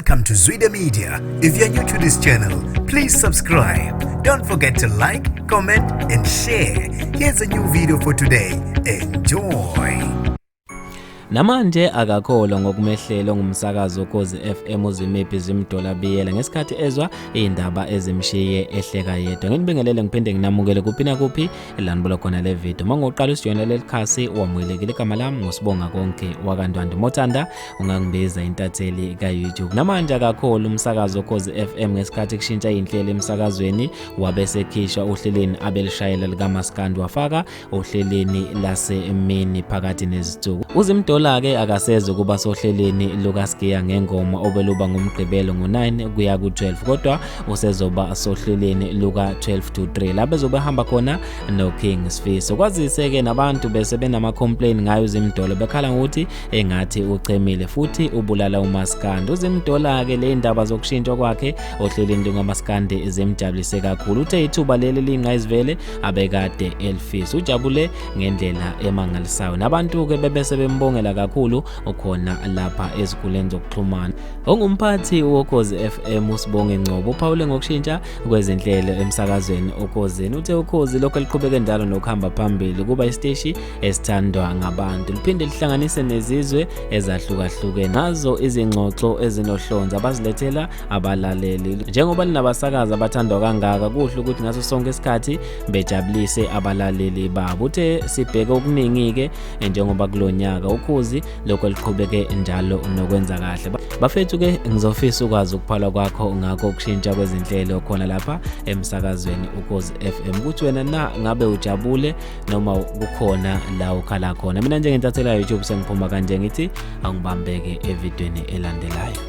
Welcome to Zwida Media. If you're new to this channel, please subscribe. Don't forget to like, comment, and share. Here's a new video for today. Enjoy. Namanje akakholwa ngokumehlele umsakazi woKhozi FM uzimephi zimdola biyela ngesikhathi ezwa indaba ezimshiye ehleka yedwa. Nginibingelele ngiphinde nginamukele kuphi na kuphi elanibula khona le video. Mangoqala usijoyina leli khasi wamukelekile igama lami ngosibonga konke wakandwandi Mothanda ungangibiza intatheli ka YouTube. Namanje akakholwa umsakazi woKhozi FM ngesikhathi kushintsha inhlelo emsakazweni wabesekhishwa uhleleni abelishayela lika Maskandi wafaka uhleleni lasemini phakathi nezithuku. Uzimdola-ke akaseze kuba sohleleni lukaSkiya ngengoma obeluba ngomgqibelo ngo9 kuya ku12 kodwa usezoba sohleleni luka 12 to 3 lapho ezobehamba khona no King Sifiso. Kwazise-ke nabantu bese benama complain ngayo Uzimdola bekhala ukuthi engathi uchemile futhi ubulala uMaskandi. Uzimdola-ke le ndaba zokushintshwa kwakhe ohleleni lukaMaskandi zemjabulise kakhulu. Uthe ithuba leli lingayizivele abekade elifisa. Ujabule ngendlela emangalisayo nabantu-ke bebese bembongela kakhulu okhona lapha ezikuleni zokuxhumana. Ongumphathi woKhozi FM uSibonge Ngcobo uphawule ngokushintsha kwezinhlelo emsakazweni uKhozini. Uthe uKhozi lokho liqhubeke njalo nokuhamba phambili kuba isiteshi esithandwa ngabantu liphinde lihlanganise nezizwe ezahlukahlukene nazo izingxoxo ezinohlonze abazilethela abalaleli. Njengoba linabasakazi abathandwa kangaka kuhle ukuthi ngaso sonke isikhathi bejabulise abalaleli babo. Uthe sibheke okuningi-ke njengoba kulonyaka uKhozi lokho liqhubeke njalo nokwenza kahle. Bafethu-ke ngizofisa ukwazi ukuphala kwakho ngakho ukushintsha kwezinhlelo khona lapha emsakazweni uKhozi FM. Kuthi wena na ngabe ujabule noma kukhona la ukhala khona. Mina njengentatheli ya YouTube sengiphuma kanje ngithi angibambeke evidweni elandelayo.